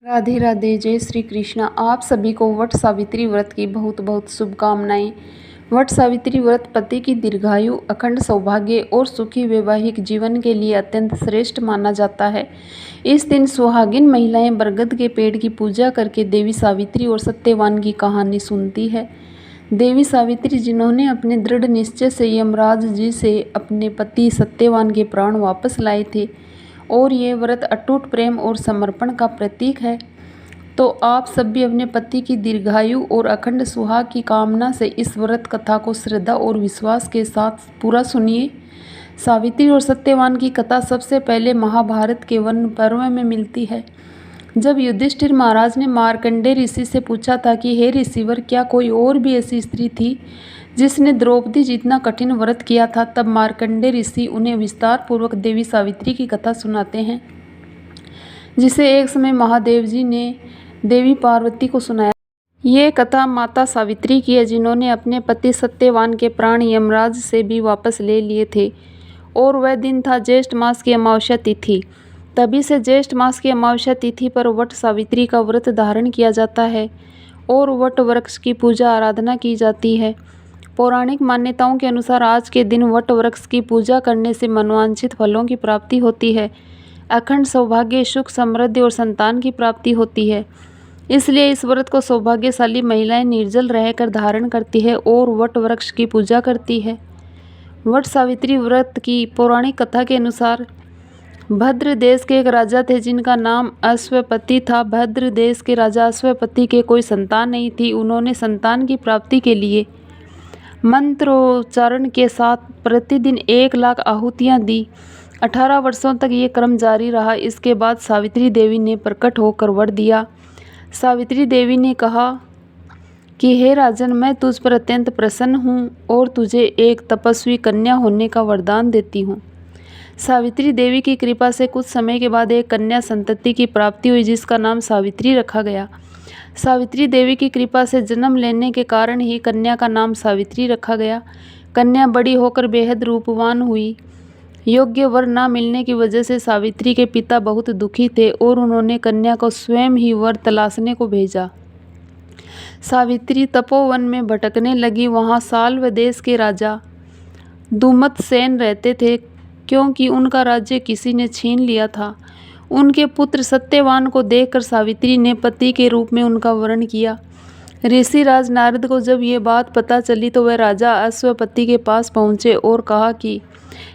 राधे राधे, जय श्री कृष्णा। आप सभी को वट सावित्री व्रत की बहुत बहुत शुभकामनाएं। वट सावित्री व्रत पति की दीर्घायु, अखंड सौभाग्य और सुखी वैवाहिक जीवन के लिए अत्यंत श्रेष्ठ माना जाता है। इस दिन सुहागिन महिलाएं बरगद के पेड़ की पूजा करके देवी सावित्री और सत्यवान की कहानी सुनती है। देवी सावित्री जिन्होंने अपने दृढ़ निश्चय से यमराज जी से अपने पति सत्यवान के प्राण वापस लाए थे और ये व्रत अटूट प्रेम और समर्पण का प्रतीक है। तो आप सब भी अपने पति की दीर्घायु और अखंड सुहाग की कामना से इस व्रत कथा को श्रद्धा और विश्वास के साथ पूरा सुनिए। सावित्री और सत्यवान की कथा सबसे पहले महाभारत के वन पर्व में मिलती है, जब युधिष्ठिर महाराज ने मार्कंडेय ऋषि से पूछा था कि हे ऋषिवर, क्या कोई और भी ऐसी स्त्री थी जिसने द्रौपदी जितना कठिन व्रत किया था। तब मार्कंडेय ऋषि उन्हें विस्तार पूर्वक देवी सावित्री की कथा सुनाते हैं, जिसे एक समय महादेव जी ने देवी पार्वती को सुनाया। ये कथा माता सावित्री की है, जिन्होंने अपने पति सत्यवान के प्राण यमराज से भी वापस ले लिए थे, और वह दिन था ज्येष्ठ मास की अमावस्या तिथि। तभी से ज्येष्ठ मास की अमावस्या तिथि पर वट सावित्री का व्रत धारण किया जाता है और वट वृक्ष की पूजा आराधना की जाती है। पौराणिक मान्यताओं के अनुसार आज के दिन वट वृक्ष की पूजा करने से मनोवांछित फलों की प्राप्ति होती है, अखंड सौभाग्य, सुख, समृद्धि और संतान की प्राप्ति होती है। इसलिए इस व्रत को सौभाग्यशाली महिलाएं निर्जल रहकर धारण करती है और वट वृक्ष की पूजा करती है। वट सावित्री व्रत की पौराणिक कथा के अनुसार भद्र देश के एक राजा थे, जिनका नाम अश्वपति था। भद्र देश के राजा अश्वपति के कोई संतान नहीं थी। उन्होंने संतान की प्राप्ति के लिए मंत्रोच्चारण के साथ प्रतिदिन 1,00,000 आहुतियाँ दी। 18 वर्षों तक ये क्रम जारी रहा। इसके बाद सावित्री देवी ने प्रकट होकर वर दिया। सावित्री देवी ने कहा कि हे राजन, मैं तुझ पर अत्यंत प्रसन्न हूँ और तुझे एक तपस्वी कन्या होने का वरदान देती हूँ। सावित्री देवी की कृपा से कुछ समय के बाद एक कन्या संतति की प्राप्ति हुई, जिसका नाम सावित्री रखा गया। सावित्री देवी की कृपा से जन्म लेने के कारण ही कन्या का नाम सावित्री रखा गया। कन्या बड़ी होकर बेहद रूपवान हुई। योग्य वर न मिलने की वजह से सावित्री के पिता बहुत दुखी थे और उन्होंने कन्या को स्वयं ही वर तलाशने को भेजा। सावित्री तपोवन में भटकने लगी। वहाँ साल्व देश के राजा दुमतसेन रहते थे, क्योंकि उनका राज्य किसी ने छीन लिया था। उनके पुत्र सत्यवान को देखकर सावित्री ने पति के रूप में उनका वरण किया। ऋषिराज नारद को जब ये बात पता चली तो वह राजा अश्वपति के पास पहुँचे और कहा कि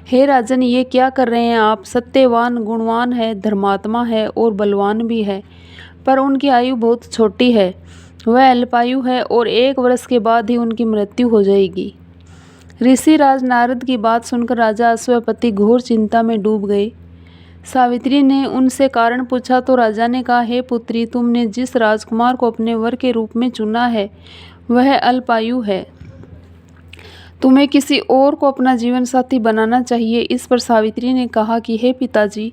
हे राजन, ये क्या कर रहे हैं आप। सत्यवान गुणवान है, धर्मात्मा है और बलवान भी है, पर उनकी आयु बहुत छोटी है। वह अल्पायु है और 1 वर्ष के बाद ही उनकी मृत्यु हो जाएगी। ऋषिराज नारद की बात सुनकर राजा अश्वपति घोर चिंता में डूब गए। सावित्री ने उनसे कारण पूछा तो राजा ने कहा, हे पुत्री, तुमने जिस राजकुमार को अपने वर के रूप में चुना है वह अल्पायु है। तुम्हें किसी और को अपना जीवन साथी बनाना चाहिए। इस पर सावित्री ने कहा कि हे पिताजी,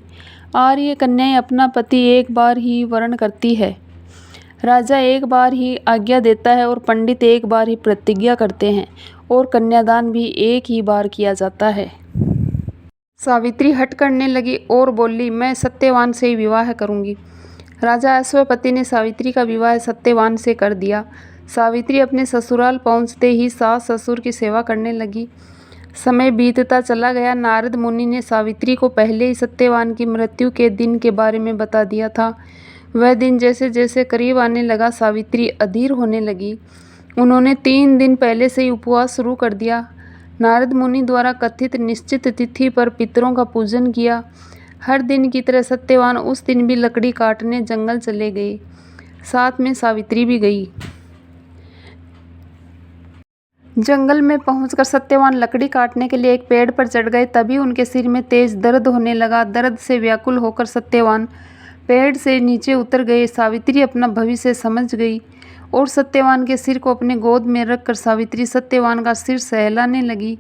आर्य कन्याएं अपना पति एक बार ही वरण करती है। राजा एक बार ही आज्ञा देता है और पंडित एक बार ही प्रतिज्ञा करते हैं और कन्यादान भी एक ही बार किया जाता है। सावित्री हट करने लगी और बोली, मैं सत्यवान से ही विवाह करूंगी। राजा अश्वपति ने सावित्री का विवाह सत्यवान से कर दिया। सावित्री अपने ससुराल पहुंचते ही सास ससुर की सेवा करने लगी। समय बीतता चला गया। नारद मुनि ने सावित्री को पहले ही सत्यवान की मृत्यु के दिन के बारे में बता दिया था। वह दिन जैसे जैसे करीब आने लगा, सावित्री अधीर होने लगी। उन्होंने 3 दिन पहले से ही उपवास शुरू कर दिया। नारद मुनि द्वारा कथित निश्चित तिथि पर पितरों का पूजन किया। हर दिन की तरह सत्यवान उस दिन भी लकड़ी काटने जंगल चले गए। साथ में सावित्री भी गई। जंगल में पहुंचकर सत्यवान लकड़ी काटने के लिए एक पेड़ पर चढ़ गए। तभी उनके सिर में तेज दर्द होने लगा। दर्द से व्याकुल होकर सत्यवान पेड़ से नीचे उतर गए। सावित्री अपना भविष्य समझ गई और सत्यवान के सिर को अपने गोद में रखकर सावित्री सत्यवान का सिर सहलाने लगी।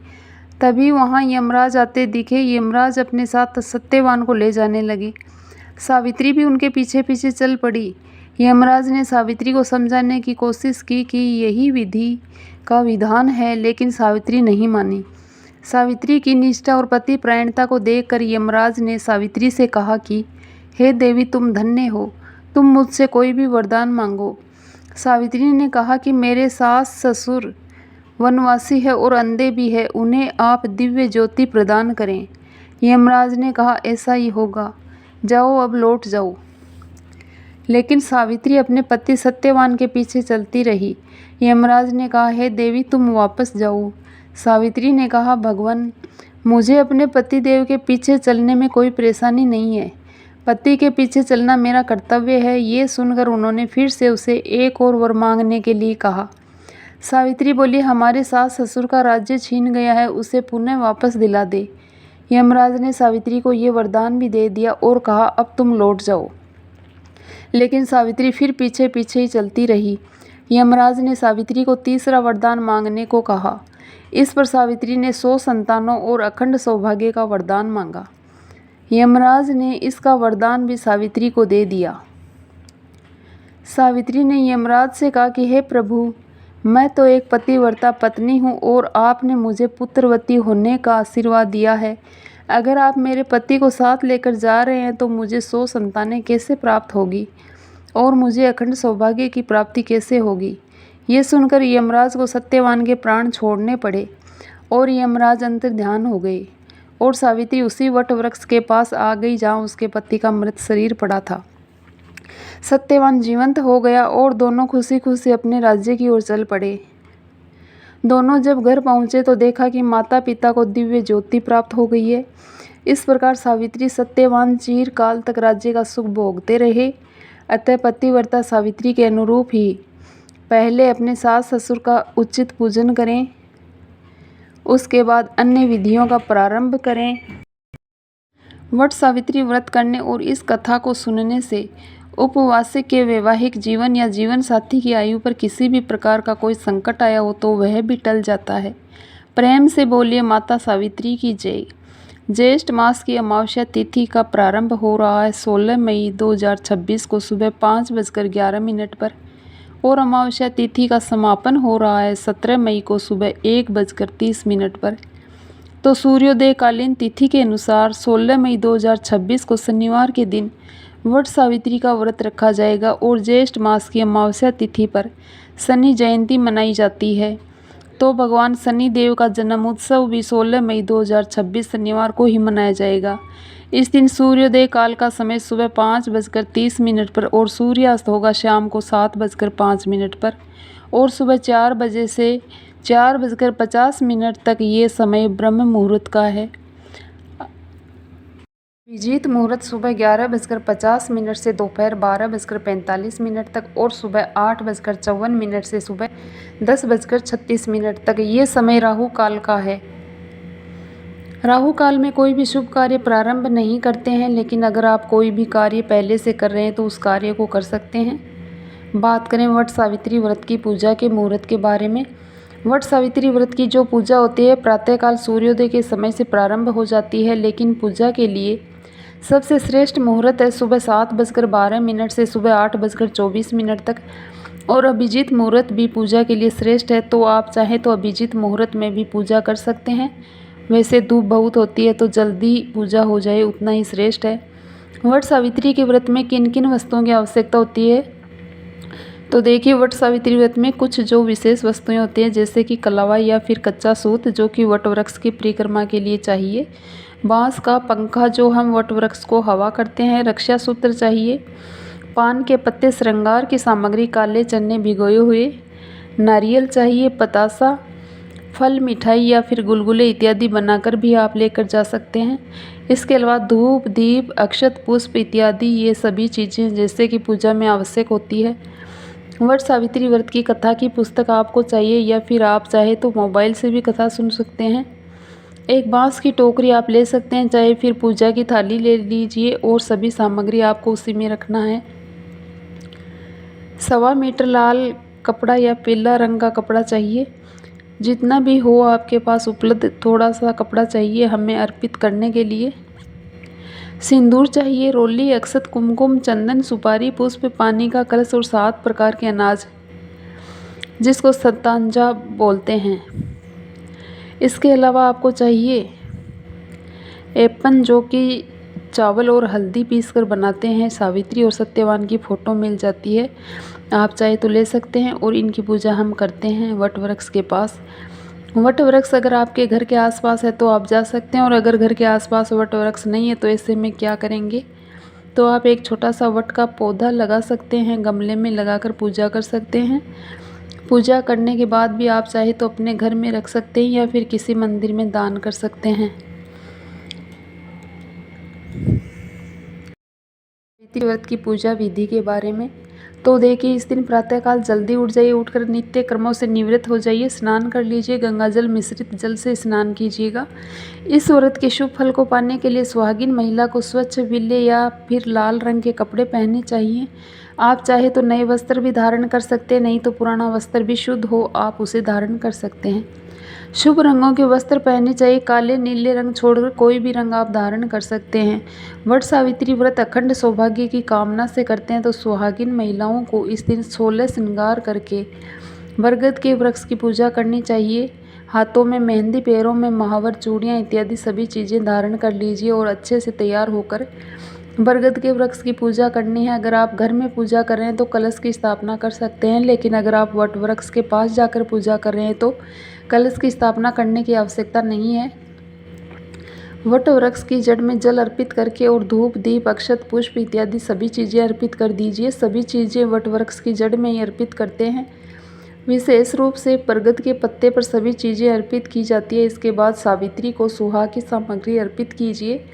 तभी वहां यमराज आते दिखे। यमराज अपने साथ सत्यवान को ले जाने लगे। सावित्री भी उनके पीछे पीछे चल पड़ी। यमराज ने सावित्री को समझाने की कोशिश की कि यही विधि का विधान है, लेकिन सावित्री नहीं मानी। सावित्री की निष्ठा और पति परायणता को देखकर यमराज ने सावित्री से कहा कि हे देवी, तुम धन्य हो। तुम मुझसे कोई भी वरदान मांगो। सावित्री ने कहा कि मेरे सास ससुर वनवासी है और अंधे भी है, उन्हें आप दिव्य ज्योति प्रदान करें। यमराज ने कहा ऐसा ही होगा, जाओ अब लौट जाओ। लेकिन सावित्री अपने पति सत्यवान के पीछे चलती रही। यमराज ने कहा हे देवी तुम वापस जाओ। सावित्री ने कहा भगवान मुझे अपने पति देव के पीछे चलने में कोई परेशानी नहीं है, पति के पीछे चलना मेरा कर्तव्य है। ये सुनकर उन्होंने फिर से उसे एक और वर मांगने के लिए कहा। सावित्री बोली हमारे सास ससुर का राज्य छीन गया है, उसे पुनः वापस दिला दे। यमराज ने सावित्री को ये वरदान भी दे दिया और कहा अब तुम लौट जाओ। लेकिन सावित्री फिर पीछे पीछे ही चलती रही। यमराज ने सावित्री को तीसरा वरदान मांगने को कहा। इस पर सावित्री ने 100 संतानों और अखंड सौभाग्य का वरदान मांगा। यमराज ने इसका वरदान भी सावित्री को दे दिया। सावित्री ने यमराज से कहा कि हे प्रभु मैं तो एक पतिव्रता पत्नी हूँ और आपने मुझे पुत्रवती होने का आशीर्वाद दिया है। अगर आप मेरे पति को साथ लेकर जा रहे हैं तो मुझे 100 संतानें कैसे प्राप्त होगी और मुझे अखंड सौभाग्य की प्राप्ति कैसे होगी। ये सुनकर यमराज को सत्यवान के प्राण छोड़ने पड़े और यमराज अंतर्ध्यान हो गए और सावित्री उसी वट वृक्ष के पास आ गई जहाँ उसके पति का मृत शरीर पड़ा था। सत्यवान जीवंत हो गया और दोनों खुशी खुशी अपने राज्य की ओर चल पड़े। दोनों जब घर पहुँचे तो देखा कि माता पिता को दिव्य ज्योति प्राप्त हो गई है। इस प्रकार सावित्री सत्यवान चिरकाल तक राज्य का सुख भोगते रहे। अतः पतिव्रता सावित्री के अनुरूप ही पहले अपने सास ससुर का उचित पूजन करें, उसके बाद अन्य विधियों का प्रारंभ करें। वट सावित्री व्रत करने और इस कथा को सुनने से उपवासिक के वैवाहिक जीवन या जीवन साथी की आयु पर किसी भी प्रकार का कोई संकट आया हो तो वह भी टल जाता है। प्रेम से बोलिए माता सावित्री की जय। ज्येष्ठ मास की अमावस्या तिथि का प्रारंभ हो रहा है 16 मई 2026 को सुबह 5:11 पर और अमावस्या तिथि का समापन हो रहा है 17 मई को सुबह 1:30 पर। तो सूर्योदय कालीन तिथि के अनुसार 16 मई 2026 को शनिवार के दिन वट सावित्री का व्रत रखा जाएगा और ज्येष्ठ मास की अमावस्या तिथि पर शनि जयंती मनाई जाती है। तो भगवान शनि देव का जन्म उत्सव भी 16 मई 2026 शनिवार को ही मनाया जाएगा। इस दिन सूर्योदय काल का समय सुबह 5:30 पर और सूर्यास्त होगा शाम को 7:05 पर और सुबह 4 बजे से 4:50 तक ये समय ब्रह्म मुहूर्त का है। अभिजीत मुहूर्त सुबह 11:50 से दोपहर 12:45 तक और सुबह 8:54 से सुबह 10:36 तक ये समय राहु काल का है। राहु काल में कोई भी शुभ कार्य प्रारंभ नहीं करते हैं, लेकिन अगर आप कोई भी कार्य पहले से कर रहे हैं तो उस कार्य को कर सकते हैं। बात करें वट सावित्री व्रत की पूजा के मुहूर्त के बारे में। वट सावित्री व्रत की जो पूजा होती है प्रातःकाल सूर्योदय के समय से प्रारंभ हो जाती है, लेकिन पूजा के लिए सबसे श्रेष्ठ मुहूर्त है सुबह 7:12 से सुबह 8:24 तक और अभिजीत मुहूर्त भी पूजा के लिए श्रेष्ठ है। तो आप चाहें तो अभिजीत मुहूर्त में भी पूजा कर सकते हैं। वैसे धूप बहुत होती है तो जल्दी पूजा हो जाए उतना ही श्रेष्ठ है। वट सावित्री के व्रत में किन किन वस्तुओं की आवश्यकता होती है तो देखिए, वट सावित्री व्रत में कुछ जो विशेष वस्तुएं होती हैं जैसे कि कलावा या फिर कच्चा सूत जो कि वट वृक्ष की परिक्रमा के लिए चाहिए, बांस का पंखा जो हम वट वृक्ष को हवा करते हैं, रक्षा सूत्र चाहिए, पान के पत्ते, श्रृंगार की सामग्री, काले चने भिगोए हुए, नारियल चाहिए, पतासा, फल, मिठाई या फिर गुलगुले इत्यादि बनाकर भी आप लेकर जा सकते हैं। इसके अलावा धूप, दीप, अक्षत, पुष्प इत्यादि ये सभी चीज़ें जैसे कि पूजा में आवश्यक होती है। वट सावित्री व्रत की कथा की पुस्तक आपको चाहिए या फिर आप चाहे तो मोबाइल से भी कथा सुन सकते हैं। एक बांस की टोकरी आप ले सकते हैं, चाहे फिर पूजा की थाली ले लीजिए और सभी सामग्री आपको उसी में रखना है। 1.25 मीटर लाल कपड़ा या पीला रंग का कपड़ा चाहिए, जितना भी हो आपके पास उपलब्ध थोड़ा सा कपड़ा चाहिए हमें अर्पित करने के लिए। सिंदूर चाहिए, रोली, अक्षत, कुमकुम, चंदन, सुपारी, पुष्प, पानी का कलश और 7 प्रकार के अनाज जिसको सतांजा बोलते हैं। इसके अलावा आपको चाहिए एपन जो कि चावल और हल्दी पीसकर बनाते हैं। सावित्री और सत्यवान की फ़ोटो मिल जाती है, आप चाहे तो ले सकते हैं। और इनकी पूजा हम करते हैं वट वृक्ष के पास। वट वृक्ष अगर आपके घर के आसपास है तो आप जा सकते हैं, और अगर घर के आसपास वट वृक्ष नहीं है तो ऐसे में क्या करेंगे, तो आप एक छोटा सा वट का पौधा लगा सकते हैं, गमले में लगाकर पूजा कर सकते हैं। पूजा करने के बाद भी आप चाहे तो अपने घर में रख सकते हैं या फिर किसी मंदिर में दान कर सकते हैं। सावित्री व्रत की पूजा विधि के बारे में तो देखिए, इस दिन प्रातःकाल जल्दी उठ जाइए, उठकर नित्य कर्मों से निवृत्त हो जाइए, स्नान कर लीजिए, गंगाजल मिश्रित जल से स्नान कीजिएगा। इस व्रत के शुभ फल को पाने के लिए सुहागिन महिला को स्वच्छ पीले या फिर लाल रंग के कपड़े पहनने चाहिए। आप चाहे तो नए वस्त्र भी धारण कर सकते हैं, नहीं तो पुराना वस्त्र भी शुद्ध हो आप उसे धारण कर सकते हैं। शुभ रंगों के वस्त्र पहनने चाहिए, काले नीले रंग छोड़कर कोई भी रंग आप धारण कर सकते हैं। वट सावित्री व्रत अखंड सौभाग्य की कामना से करते हैं तो सुहागिन महिलाओं को इस दिन 16 श्रृंगार करके बरगद के वृक्ष की पूजा करनी चाहिए। हाथों में मेहंदी, पैरों में महावर, चूड़ियाँ इत्यादि सभी चीज़ें धारण कर लीजिए और अच्छे से तैयार होकर बरगद के वृक्ष की पूजा करनी है। अगर आप घर में पूजा कर रहे हैं तो कलश की स्थापना कर सकते हैं, लेकिन अगर आप वट वृक्ष के पास जाकर पूजा कर रहे हैं तो कलश की स्थापना करने की आवश्यकता नहीं है। वट वृक्ष की जड़ में जल अर्पित करके और धूप, दीप, अक्षत, पुष्प इत्यादि सभी चीज़ें अर्पित कर दीजिए। सभी चीज़ें वट वृक्ष की जड़ में ही अर्पित करते हैं। विशेष रूप से बरगद के पत्ते पर सभी चीज़ें अर्पित की जाती है। इसके बाद सावित्री को सुहाग की सामग्री अर्पित कीजिए।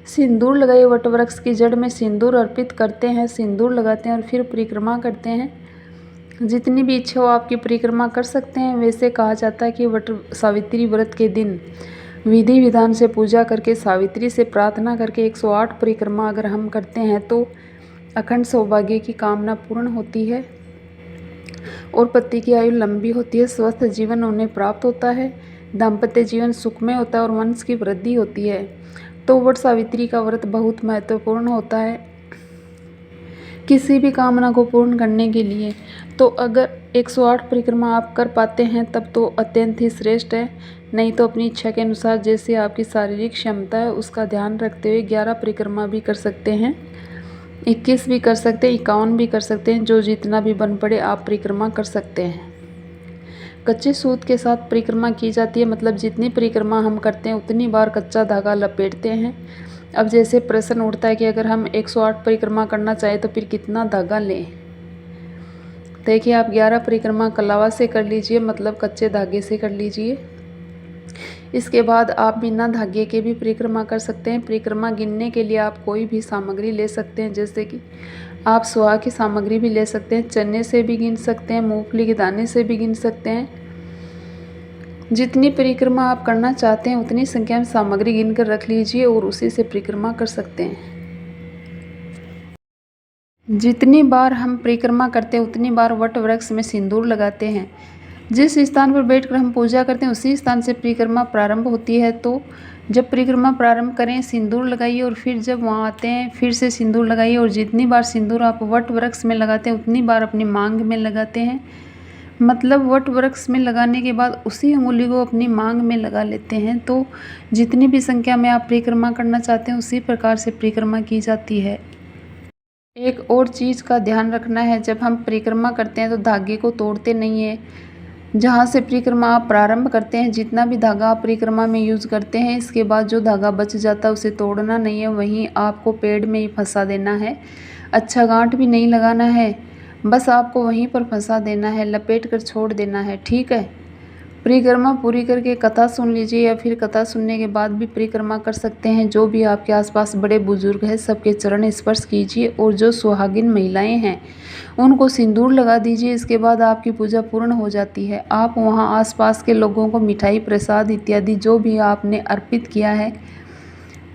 सिंदूर लगाइए, वट वृक्ष की जड़ में सिंदूर अर्पित करते हैं, सिंदूर लगाते हैं और फिर परिक्रमा करते हैं। जितनी भी इच्छा हो आपकी परिक्रमा कर सकते हैं। वैसे कहा जाता है कि वट सावित्री व्रत के दिन विधि विधान से पूजा करके, सावित्री से प्रार्थना करके 108 परिक्रमा अगर हम करते हैं तो अखंड सौभाग्य की कामना पूर्ण होती है और पति की आयु लंबी होती है, स्वस्थ जीवन उन्हें प्राप्त होता है, दाम्पत्य जीवन सुखमय होता है और वंश की वृद्धि होती है। तो वट सावित्री का व्रत बहुत महत्वपूर्ण होता है किसी भी कामना को पूर्ण करने के लिए। तो अगर 108 परिक्रमा आप कर पाते हैं तब तो अत्यंत ही श्रेष्ठ है, नहीं तो अपनी इच्छा के अनुसार जैसे आपकी शारीरिक क्षमता है उसका ध्यान रखते हुए 11 परिक्रमा भी कर सकते हैं, 21 भी कर सकते हैं, 51 भी कर सकते हैं, जो जितना भी बन पड़े आप परिक्रमा कर सकते हैं। कच्चे सूत के साथ परिक्रमा की जाती है, मतलब जितनी परिक्रमा हम करते हैं उतनी बार कच्चा धागा लपेटते हैं। अब जैसे प्रश्न उठता है कि अगर हम 108 परिक्रमा करना चाहें तो फिर कितना धागा लें। देखिए, आप 11 परिक्रमा कलावा से कर लीजिए, मतलब कच्चे धागे से कर लीजिए। इसके बाद आप बिना धागे के भी परिक्रमा कर सकते हैं। परिक्रमा गिनने के लिए आप कोई भी सामग्री ले सकते हैं, जैसे कि आप सुहाग की सामग्री भी ले सकते हैं, चने से भी गिन सकते हैं, मूंगफली के दाने से भी गिन सकते हैं। जितनी परिक्रमा आप करना चाहते हैं उतनी संख्या में सामग्री गिनकर रख लीजिए और उसी से परिक्रमा कर सकते हैं। जितनी बार हम परिक्रमा करते हैं उतनी बार वट वृक्ष में सिंदूर लगाते हैं। जिस स्थान पर बैठकर हम पूजा करते हैं उसी स्थान से परिक्रमा प्रारंभ होती है। तो जब परिक्रमा प्रारंभ करें सिंदूर लगाइए और फिर जब वहाँ आते हैं फिर से सिंदूर लगाइए, और जितनी बार सिंदूर आप वट वृक्ष में लगाते हैं उतनी बार अपनी मांग में लगाते हैं। मतलब वट वृक्ष में लगाने के बाद उसी अंगुली को अपनी मांग में लगा लेते हैं। तो जितनी भी संख्या में आप परिक्रमा करना चाहते हैं उसी प्रकार से परिक्रमा की जाती है। एक और चीज़ का ध्यान रखना है, जब हम परिक्रमा करते हैं तो धागे को तोड़ते नहीं है। जहाँ से परिक्रमा आप प्रारंभ करते हैं जितना भी धागा आप परिक्रमा में यूज़ करते हैं, इसके बाद जो धागा बच जाता है उसे तोड़ना नहीं है, वहीं आपको पेड़ में ही फंसा देना है। अच्छा गांठ भी नहीं लगाना है, बस आपको वहीं पर फंसा देना है, लपेट कर छोड़ देना है, ठीक है। परिक्रमा पूरी करके कथा सुन लीजिए या फिर कथा सुनने के बाद भी परिक्रमा कर सकते हैं। जो भी आपके आसपास बड़े बुजुर्ग हैं सबके चरण स्पर्श कीजिए और जो सुहागिन महिलाएं हैं उनको सिंदूर लगा दीजिए। इसके बाद आपकी पूजा पूर्ण हो जाती है। आप वहां आसपास के लोगों को मिठाई, प्रसाद इत्यादि जो भी आपने अर्पित किया है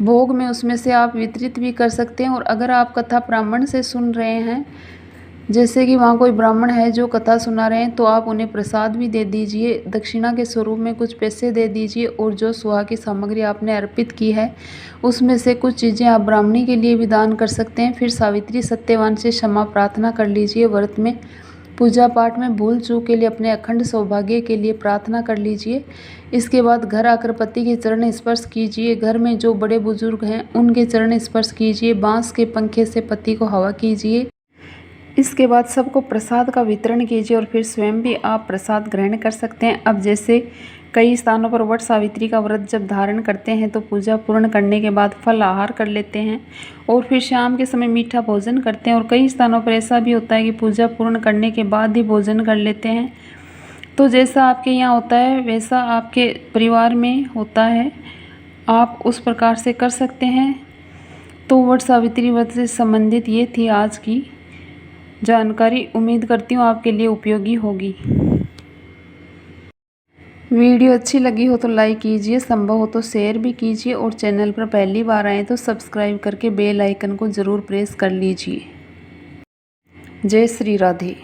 भोग में उसमें से आप वितरित भी कर सकते हैं। और अगर आप कथा ब्राह्मण से सुन रहे हैं, जैसे कि वहाँ कोई ब्राह्मण है जो कथा सुना रहे हैं, तो आप उन्हें प्रसाद भी दे दीजिए, दक्षिणा के स्वरूप में कुछ पैसे दे दीजिए। और जो सुहाग की सामग्री आपने अर्पित की है उसमें से कुछ चीज़ें आप ब्राह्मणी के लिए भी दान कर सकते हैं। फिर सावित्री सत्यवान से क्षमा प्रार्थना कर लीजिए व्रत में। पूजा पाठ में भूल चूक के लिए अपने अखंड सौभाग्य के लिए प्रार्थना कर लीजिए। इसके बाद घर आकर पति के चरण स्पर्श कीजिए। घर में जो बड़े बुजुर्ग हैं उनके चरण स्पर्श कीजिए। बांस के पंखे से पति को हवा कीजिए। इसके बाद सबको प्रसाद का वितरण कीजिए और फिर स्वयं भी आप प्रसाद ग्रहण कर सकते हैं। अब जैसे कई स्थानों पर वट सावित्री का व्रत जब धारण करते हैं तो पूजा पूर्ण करने के बाद फल आहार कर लेते हैं और फिर शाम के समय मीठा भोजन करते हैं। और कई स्थानों पर ऐसा भी होता है कि पूजा पूर्ण करने के बाद ही भोजन कर लेते हैं। तो जैसा आपके यहाँ होता है वैसा आपके परिवार में होता है, आप उस प्रकार से कर सकते हैं। तो वट सावित्री व्रत से संबंधित ये थी आज की जानकारी। उम्मीद करती हूँ आपके लिए उपयोगी होगी। वीडियो अच्छी लगी हो तो लाइक कीजिए, संभव हो तो शेयर भी कीजिए और चैनल पर पहली बार आए तो सब्सक्राइब करके बेल आइकन को ज़रूर प्रेस कर लीजिए। जय श्री राधे।